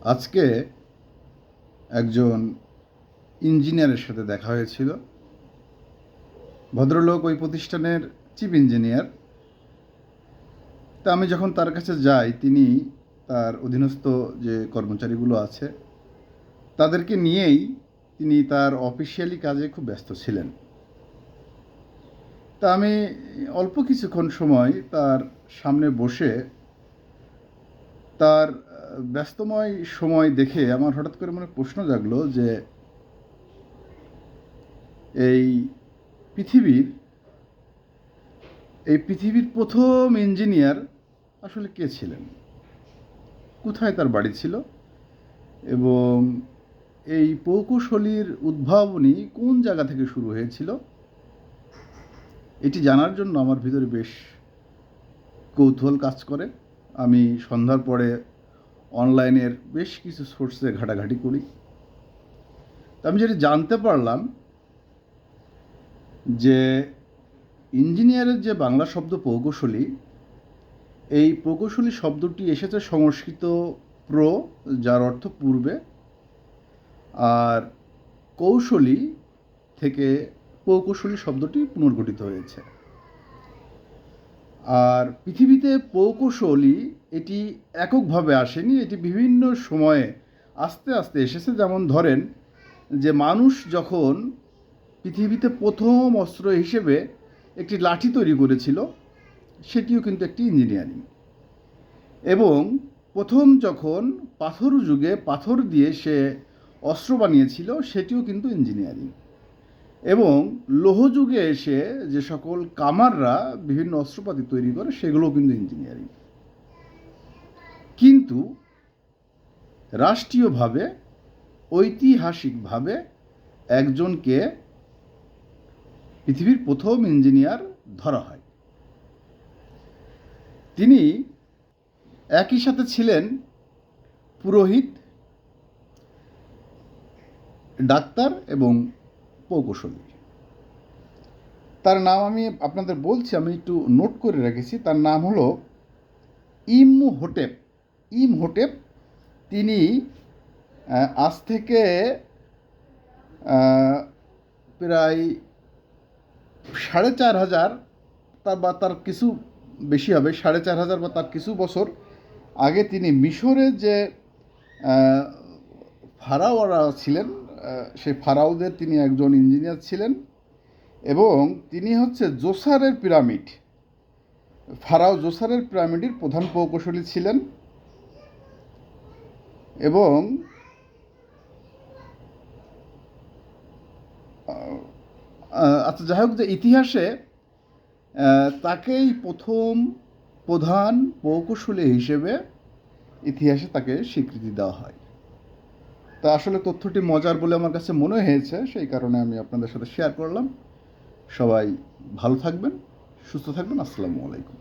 আজকে একজন ইঞ্জিনিয়ারের সাথে দেখা হয়েছিল। ভদ্রলোক ওই প্রতিষ্ঠানের চিফ ইঞ্জিনিয়ার। তা আমি যখন তার কাছে যাই, তিনি তার অধীনস্থ যে কর্মচারীগুলো আছে তাদেরকে নিয়েই তিনি তার অফিসিয়ালি কাজে খুব ব্যস্ত ছিলেন। তা আমি অল্প কিছুক্ষণ সময় তার সামনে বসে তার ব্যস্তময় সময় দেখে আমার হঠাৎ করে মনে প্রশ্ন জাগলো যে এই পৃথিবীর পৃথিবীর প্রথম ইঞ্জিনিয়ার আসলে কে ছিলেন, কোথায় তার বাড়ি ছিল, এবং এই প্রকৌশলীর উদ্ভাবনী কোন জায়গা থেকে শুরু হয়েছিল। এটি জানার জন্য আমার ভিতরে বেশ কৌতূহল কাজ করে। আমি সন্ধ্যার পরে অনলাইনের বেশ কিছু সোর্সে ঘাটাঘাটি করি। আমি যেটা জানতে পারলাম যে ইঞ্জিনিয়ারের যে বাংলা শব্দ প্রকৌশলী, এই প্রকৌশলী শব্দটি এসেছে সংস্কৃত প্র, যার অর্থ পূর্বে, আর কৌশলী থেকে প্রকৌশলী শব্দটি পুনর্গঠিত হয়েছে। আর পৃথিবীতে প্রকৌশলী এটি এককভাবে আসেনি, এটি বিভিন্ন সময়ে আস্তে আস্তে এসেছে। যেমন ধরেন যে মানুষ যখন পৃথিবীতে প্রথম অস্ত্র হিসেবে একটি লাঠি তৈরি করেছিল, সেটিও কিন্তু একটি ইঞ্জিনিয়ারিং। এবং প্রথম যখন পাথর যুগে পাথর দিয়ে সে অস্ত্র বানিয়েছিল, সেটিও কিন্তু ইঞ্জিনিয়ারিং। এবং লৌহ যুগে এসে যে সকল কামাররা বিভিন্ন অস্ত্রপাতি তৈরি করে, সেগুলোও কিন্তু ইঞ্জিনিয়ারিং। কিন্তু রাষ্ট্রীয়ভাবে, ঐতিহাসিকভাবে একজনকে পৃথিবীর প্রথম ইঞ্জিনিয়ার ধরা হয়। তিনি একই সাথে ছিলেন পুরোহিত, ডাক্তার এবং প্রকৌশলী। তার নাম আমি আপনাদের বলছি, আমি একটু নোট করে রেখেছি। তার নাম হলো ইমহোটেপ। ইমহোটেপ। তিনি আজ থেকে প্রায় 4,500 তার কিছু বেশি হবে, 4,500 বা তার কিছু বছর আগে তিনি মিশরে যে ফারাওরা ছিলেন, সেই ফারাওদের তিনি একজন ইঞ্জিনিয়ার ছিলেন। এবং তিনি হচ্ছে জোসারের পিরামিড, ফারাও জোসারের পিরামিডের প্রধান প্রকৌশলী ছিলেন। এবং আচ্ছা, যাই হোক, যে ইতিহাসে তাকেই প্রথম প্রধান প্রকৌশলী হিসেবে ইতিহাসে তাকে স্বীকৃতি দেওয়া হয়। তা আসলে তথ্যটি মজার বলে আমার কাছে মনে হয়েছে, সেই কারণে আমি আপনাদের সাথে শেয়ার করলাম। সবাই ভালো থাকবেন, সুস্থ থাকবেন। আসসালামু আলাইকুম।